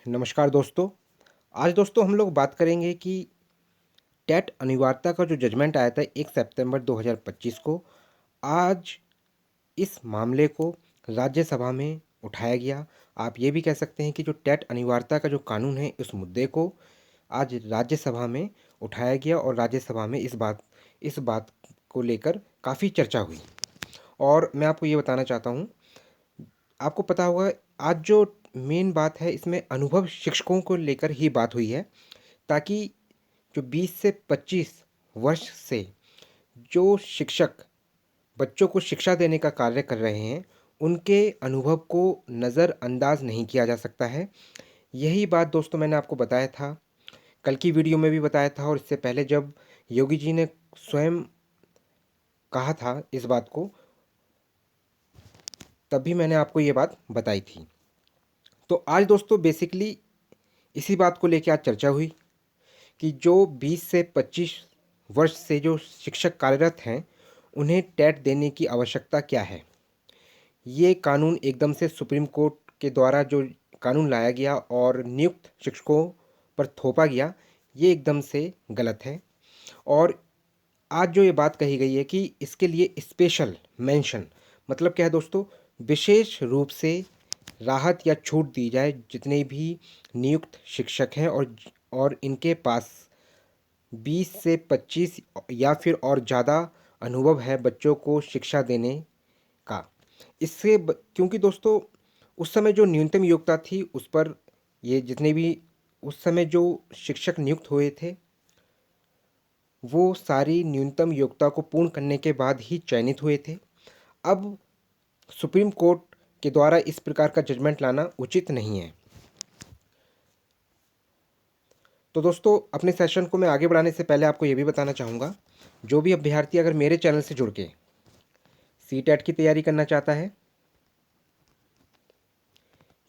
नमस्कार दोस्तों। आज दोस्तों हम लोग बात करेंगे कि टेट अनिवार्यता का जो जजमेंट आया था 1 सितंबर 2025 को, आज इस मामले को राज्यसभा में उठाया गया। आप ये भी कह सकते हैं कि जो टेट अनिवार्यता का जो कानून है, इस मुद्दे को आज राज्यसभा में उठाया गया और राज्यसभा में इस बात को लेकर काफ़ी चर्चा हुई। और मैं आपको ये बताना चाहता हूँ, आपको पता होगा आज जो मेन बात है इसमें अनुभव शिक्षकों को लेकर ही बात हुई है, ताकि जो 20 से 25 वर्ष से जो शिक्षक बच्चों को शिक्षा देने का कार्य कर रहे हैं, उनके अनुभव को नज़रअंदाज नहीं किया जा सकता है। यही बात दोस्तों मैंने आपको बताया था, कल की वीडियो में भी बताया था, और इससे पहले जब योगी जी ने स्वयं कहा था इस बात को, तब भी मैंने आपको ये बात बताई थी। तो आज दोस्तों बेसिकली इसी बात को लेकर आज चर्चा हुई कि जो 20 से 25 वर्ष से जो शिक्षक कार्यरत हैं, उन्हें टेट देने की आवश्यकता क्या है। ये कानून एकदम से सुप्रीम कोर्ट के द्वारा जो कानून लाया गया और नियुक्त शिक्षकों पर थोपा गया, ये एकदम से गलत है। और आज जो ये बात कही गई है कि इसके लिए स्पेशल मेंशन, मतलब क्या है दोस्तों, विशेष रूप से राहत या छूट दी जाए जितने भी नियुक्त शिक्षक हैं और इनके पास 20 से 25 या फिर और ज़्यादा अनुभव है बच्चों को शिक्षा देने का। क्योंकि दोस्तों उस समय जो न्यूनतम योग्यता थी उस पर ये जितने भी उस समय जो शिक्षक नियुक्त हुए थे, वो सारी न्यूनतम योग्यता को पूर्ण करने के बाद ही चयनित हुए थे। अब सुप्रीम कोर्ट के द्वारा इस प्रकार का जजमेंट लाना उचित नहीं है। तो दोस्तों अपने सेशन को मैं आगे बढ़ाने से पहले आपको ये भी बताना चाहूँगा, जो भी अभ्यर्थी अगर मेरे चैनल से जुड़ के सी टेट की तैयारी करना चाहता है,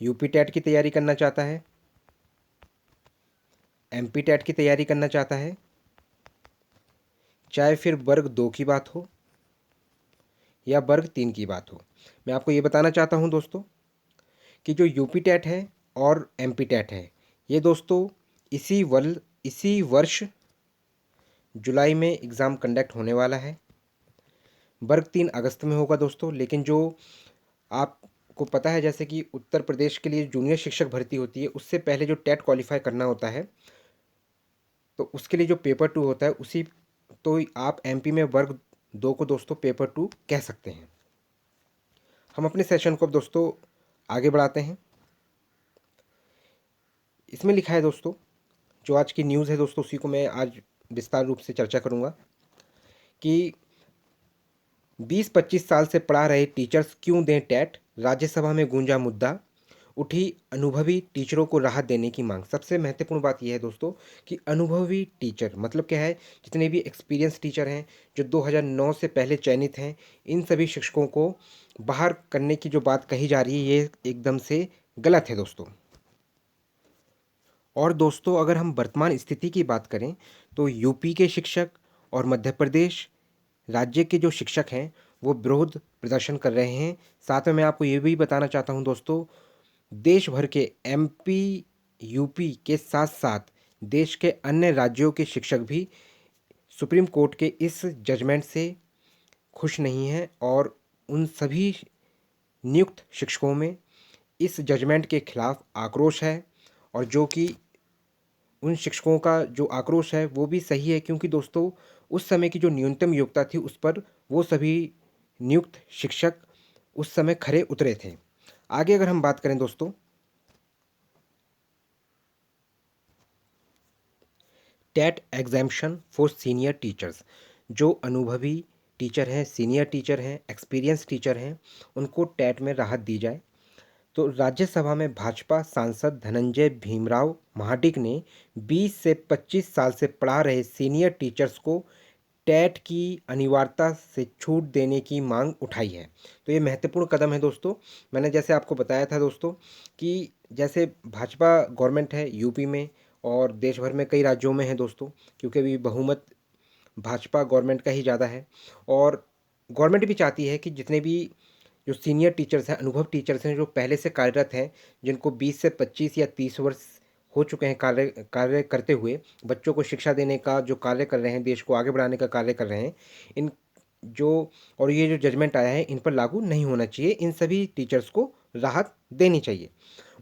यूपी टेट की तैयारी करना चाहता है, एमपी टेट की तैयारी करना चाहता है, चाहे फिर वर्ग 2 की बात हो या वर्ग 3 की बात हो, मैं आपको ये बताना चाहता हूँ दोस्तों कि जो यूपी टेट है और एमपी टेट है, ये दोस्तों इसी वर्ष जुलाई में एग्ज़ाम कंडक्ट होने वाला है। वर्ग 3 अगस्त में होगा दोस्तों। लेकिन जो आपको पता है, जैसे कि उत्तर प्रदेश के लिए जूनियर शिक्षक भर्ती होती है, उससे पहले जो टेट क्वालिफाई करना होता है, तो उसके लिए जो पेपर 2 होता है उसी, तो आप एमपी में वर्ग 2 को दोस्तों पेपर 2 कह सकते हैं। हम अपने सेशन को अब दोस्तों आगे बढ़ाते हैं। इसमें लिखा है दोस्तों, जो आज की न्यूज़ है दोस्तों, उसी को मैं आज विस्तार रूप से चर्चा करूँगा कि 20-25 साल से पढ़ा रहे टीचर्स क्यों दें टेट, राज्यसभा में गूंजा मुद्दा, उठी अनुभवी टीचरों को राहत देने की मांग। सबसे महत्वपूर्ण बात यह है दोस्तों कि अनुभवी टीचर मतलब क्या है, जितने भी एक्सपीरियंस टीचर हैं जो 2009 से पहले चयनित हैं, इन सभी शिक्षकों को बाहर करने की जो बात कही जा रही है, ये एकदम से गलत है दोस्तों। और दोस्तों अगर हम वर्तमान स्थिति की बात करें, तो यूपी के शिक्षक और मध्य प्रदेश राज्य के जो शिक्षक हैं वो विरोध प्रदर्शन कर रहे हैं। साथ में मैं आपको ये भी बताना चाहता हूँ दोस्तों, देश भर के एमपी यूपी के साथ साथ देश के अन्य राज्यों के शिक्षक भी सुप्रीम कोर्ट के इस जजमेंट से खुश नहीं हैं, और उन सभी नियुक्त शिक्षकों में इस जजमेंट के खिलाफ आक्रोश है। और जो कि उन शिक्षकों का जो आक्रोश है वो भी सही है, क्योंकि दोस्तों उस समय की जो न्यूनतम योग्यता थी उस पर वो सभी नियुक्त शिक्षक उस समय खरे उतरे थे। आगे अगर हम बात करें दोस्तों, TET exemption for senior teachers, जो अनुभवी टीचर हैं, सीनियर टीचर हैं, एक्सपीरियंस टीचर हैं, उनको टेट में राहत दी जाए। तो राज्यसभा में भाजपा सांसद धनंजय भीमराव महाडिक ने 20 से 25 साल से पढ़ा रहे सीनियर टीचर्स को टेट की अनिवार्यता से छूट देने की मांग उठाई है। तो ये महत्वपूर्ण कदम है दोस्तों। मैंने जैसे आपको बताया था दोस्तों कि जैसे भाजपा गवर्नमेंट है यूपी में और देश भर में कई राज्यों में है दोस्तों, क्योंकि अभी बहुमत भाजपा गवर्नमेंट का ही ज़्यादा है। और गवर्नमेंट भी चाहती है कि जितने भी जो सीनियर टीचर्स हैं, अनुभव टीचर्स हैं, जो पहले से कार्यरत हैं, जिनको 20 से 25 या 30 वर्ष हो चुके हैं कार्य कार्य करते हुए, बच्चों को शिक्षा देने का जो कार्य कर रहे हैं, देश को आगे बढ़ाने का कार्य कर रहे हैं, इन जो और ये जो जजमेंट आया है इन पर लागू नहीं होना चाहिए, इन सभी टीचर्स को राहत देनी चाहिए।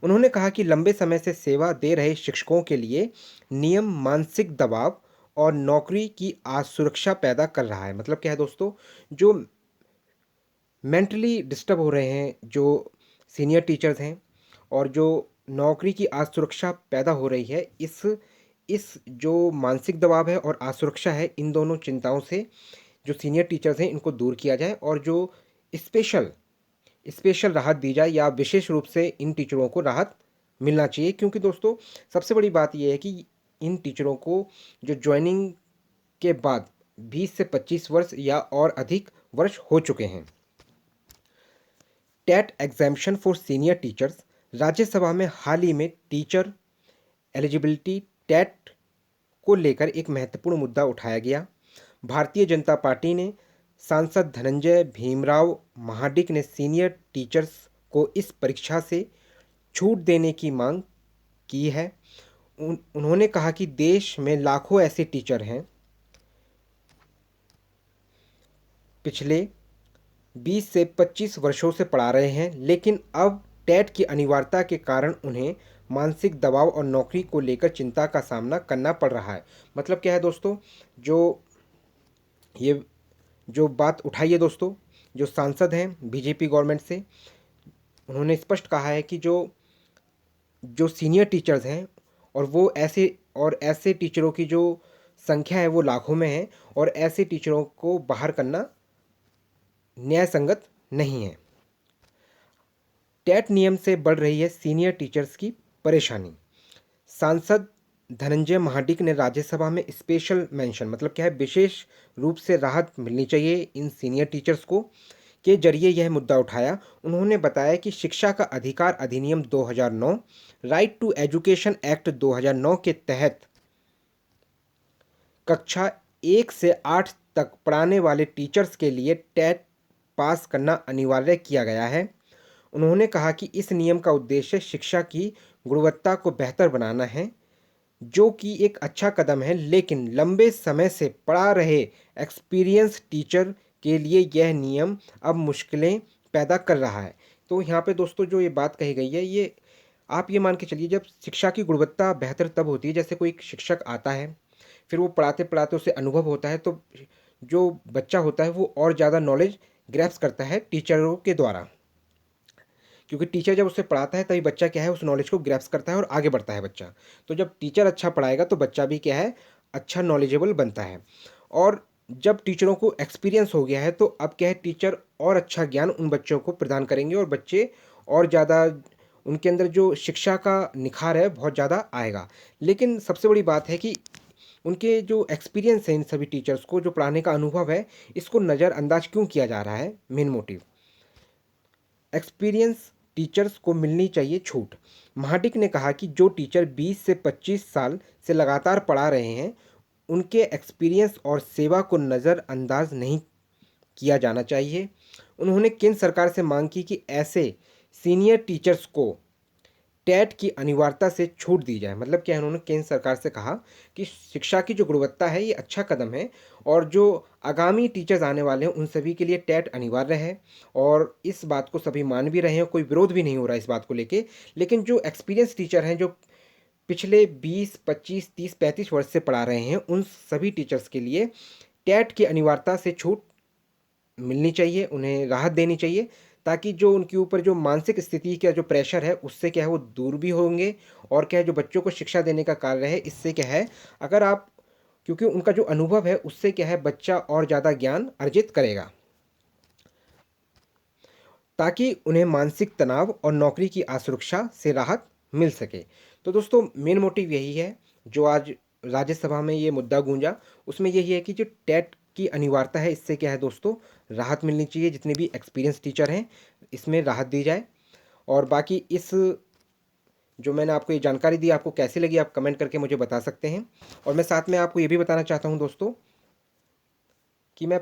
उन्होंने कहा कि लंबे समय से सेवा दे रहे शिक्षकों के लिए नियम मानसिक दबाव और नौकरी की असुरक्षा पैदा कर रहा है। मतलब क्या है दोस्तों, जो मेंटली डिस्टर्ब हो रहे हैं जो सीनियर टीचर्स हैं, और जो नौकरी की असुरक्षा पैदा हो रही है, इस जो मानसिक दबाव है और असुरक्षा है, इन दोनों चिंताओं से जो सीनियर टीचर्स हैं इनको दूर किया जाए, और जो स्पेशल स्पेशल राहत दी जाए, या विशेष रूप से इन टीचरों को राहत मिलना चाहिए। क्योंकि दोस्तों सबसे बड़ी बात यह है कि इन टीचरों को जो ज्वाइनिंग के बाद 20 से 25 वर्ष या और अधिक वर्ष हो चुके हैं। TET exemption for senior teachers, Rajya Sabha में हाल ही में टीचर एलिजिबिलिटी टेट को लेकर एक महत्वपूर्ण मुद्दा उठाया गया। भारतीय जनता पार्टी ने सांसद धनंजय भीमराव महाडिक ने सीनियर टीचर्स को इस परीक्षा से छूट देने की मांग की है। उन्होंने कहा कि देश में लाखों ऐसे टीचर हैं पिछले 20 से 25 वर्षों से पढ़ा रहे हैं, लेकिन अब टेट की अनिवार्यता के कारण उन्हें मानसिक दबाव और नौकरी को लेकर चिंता का सामना करना पड़ रहा है। मतलब क्या है दोस्तों, ये जो बात उठाई है दोस्तों, जो सांसद हैं बीजेपी गवर्नमेंट से, उन्होंने स्पष्ट कहा है कि जो जो सीनियर टीचर्स हैं, और ऐसे टीचरों की जो संख्या है वो लाखों में है, और ऐसे टीचरों को बाहर करना न्याय संगत नहीं है। टेट नियम से बढ़ रही है सीनियर टीचर्स की परेशानी। सांसद धनंजय महाडिक ने राज्यसभा में स्पेशल मेंशन, मतलब क्या है, विशेष रूप से राहत मिलनी चाहिए इन सीनियर टीचर्स को, के जरिए यह मुद्दा उठाया। उन्होंने बताया कि शिक्षा का अधिकार अधिनियम 2009, राइट टू एजुकेशन एक्ट 2009 के तहत कक्षा 1 से 8 तक पढ़ाने वाले टीचर्स के लिए टेट पास करना अनिवार्य किया गया है। उन्होंने कहा कि इस नियम का उद्देश्य शिक्षा की गुणवत्ता को बेहतर बनाना है, जो कि एक अच्छा कदम है, लेकिन लंबे समय से पढ़ा रहे एक्सपीरियंस टीचर के लिए यह नियम अब मुश्किलें पैदा कर रहा है। तो यहाँ पे दोस्तों जो ये बात कही गई है, ये आप ये मान के चलिए, जब शिक्षा की गुणवत्ता बेहतर तब होती है, जैसे कोई शिक्षक आता है, फिर वो पढ़ाते पढ़ाते उसे अनुभव होता है, तो जो बच्चा होता है वो और ज़्यादा नॉलेज ग्रैस्प करता है टीचरों के द्वारा, क्योंकि टीचर जब उसे पढ़ाता है तभी बच्चा क्या है, उस नॉलेज को ग्रैस्प करता है और आगे बढ़ता है बच्चा। तो जब टीचर अच्छा पढ़ाएगा तो बच्चा भी क्या है, अच्छा नॉलेजेबल बनता है। और जब टीचरों को एक्सपीरियंस हो गया है तो अब क्या है, टीचर और अच्छा ज्ञान उन बच्चों को प्रदान करेंगे, और बच्चे और ज़्यादा, उनके अंदर जो शिक्षा का निखार है बहुत ज़्यादा आएगा। लेकिन सबसे बड़ी बात है कि उनके जो एक्सपीरियंस है, इन सभी टीचर्स को जो पढ़ाने का अनुभव है, इसको नज़रअंदाज क्यों किया जा रहा है। मेन मोटिव, एक्सपीरियंस टीचर्स को मिलनी चाहिए छूट। महाडिक ने कहा कि जो टीचर 20 से 25 साल से लगातार पढ़ा रहे हैं, उनके एक्सपीरियंस और सेवा को नज़रअंदाज नहीं किया जाना चाहिए। उन्होंने केंद्र सरकार से मांग की कि ऐसे सीनियर टीचर्स को टेट की अनिवार्यता से छूट दी जाए। मतलब क्या है, उन्होंने केंद्र सरकार से कहा कि शिक्षा की जो गुणवत्ता है ये अच्छा कदम है, और जो आगामी टीचर्स आने वाले हैं उन सभी के लिए टेट अनिवार्य है, और इस बात को सभी मान भी रहे हैं, कोई विरोध भी नहीं हो रहा है इस बात को लेके। लेकिन जो एक्सपीरियंस टीचर हैं, जो पिछले 20, 25, 30, 35 वर्ष से पढ़ा रहे हैं, उन सभी टीचर्स के लिए टेट की अनिवार्यता से छूट मिलनी चाहिए, उन्हें राहत देनी चाहिए, ताकि जो उनके ऊपर जो मानसिक स्थिति का जो प्रेशर है उससे क्या है वो दूर भी होंगे, और क्या है जो बच्चों को शिक्षा देने का कार्य है, इससे क्या है, अगर आप, क्योंकि उनका जो अनुभव है उससे क्या है बच्चा और ज़्यादा ज्ञान अर्जित करेगा, ताकि उन्हें मानसिक तनाव और नौकरी की असुरक्षा से राहत मिल सके। तो दोस्तों मेन मोटिव यही है, जो आज राज्यसभा में ये मुद्दा गूंजा, उसमें यही है कि जो टेट की अनिवार्यता है, इससे क्या है दोस्तों, राहत मिलनी चाहिए। जितने भी एक्सपीरियंस टीचर हैं इसमें राहत दी जाए। और बाकी इस जो मैंने आपको ये जानकारी दी, आपको कैसी लगी आप कमेंट करके मुझे बता सकते हैं। और मैं साथ में आपको ये भी बताना चाहता हूँ दोस्तों कि मैं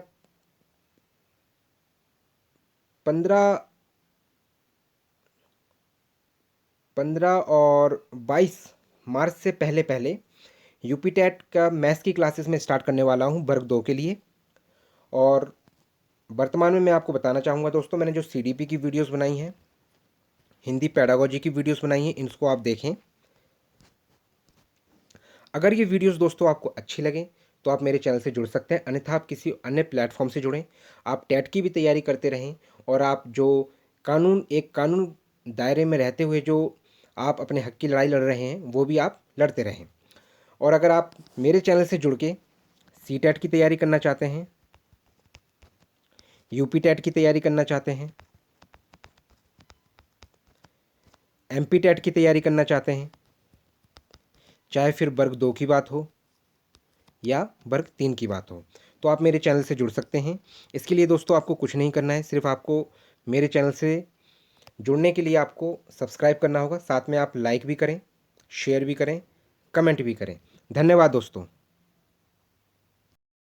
15 15 और 22 मार्च से पहले पहले यूपी टेट का मैथ्स की क्लासेस में स्टार्ट करने वाला हूँ वर्ग 2 के लिए। और वर्तमान में मैं आपको बताना चाहूँगा दोस्तों, मैंने जो सीडीपी की वीडियोस बनाई हैं, हिंदी पेडागोजी की वीडियोस बनाई हैं, इनको आप देखें। अगर ये वीडियोस दोस्तों आपको अच्छी लगें तो आप मेरे चैनल से जुड़ सकते हैं, अन्यथा आप किसी अन्य प्लेटफॉर्म से जुड़ें। आप टेट की भी तैयारी करते रहें और आप जो कानून दायरे में रहते हुए जो आप अपने हक की लड़ाई लड़ रहे हैं वो भी आप लड़ते रहें। और अगर आप मेरे चैनल से जुड़ के सी टेट की तैयारी करना चाहते हैं, यूपी टेट की तैयारी करना चाहते हैं, एमपी टेट की तैयारी करना चाहते हैं, चाहे फिर वर्ग 2 की बात हो या वर्ग 3 की बात हो, तो आप मेरे चैनल से जुड़ सकते हैं। इसके लिए दोस्तों आपको कुछ नहीं करना है, सिर्फ आपको मेरे चैनल से जुड़ने के लिए आपको सब्सक्राइब करना होगा। साथ में आप लाइक भी करें, शेयर भी करें, कमेंट भी करें। धन्यवाद दोस्तों।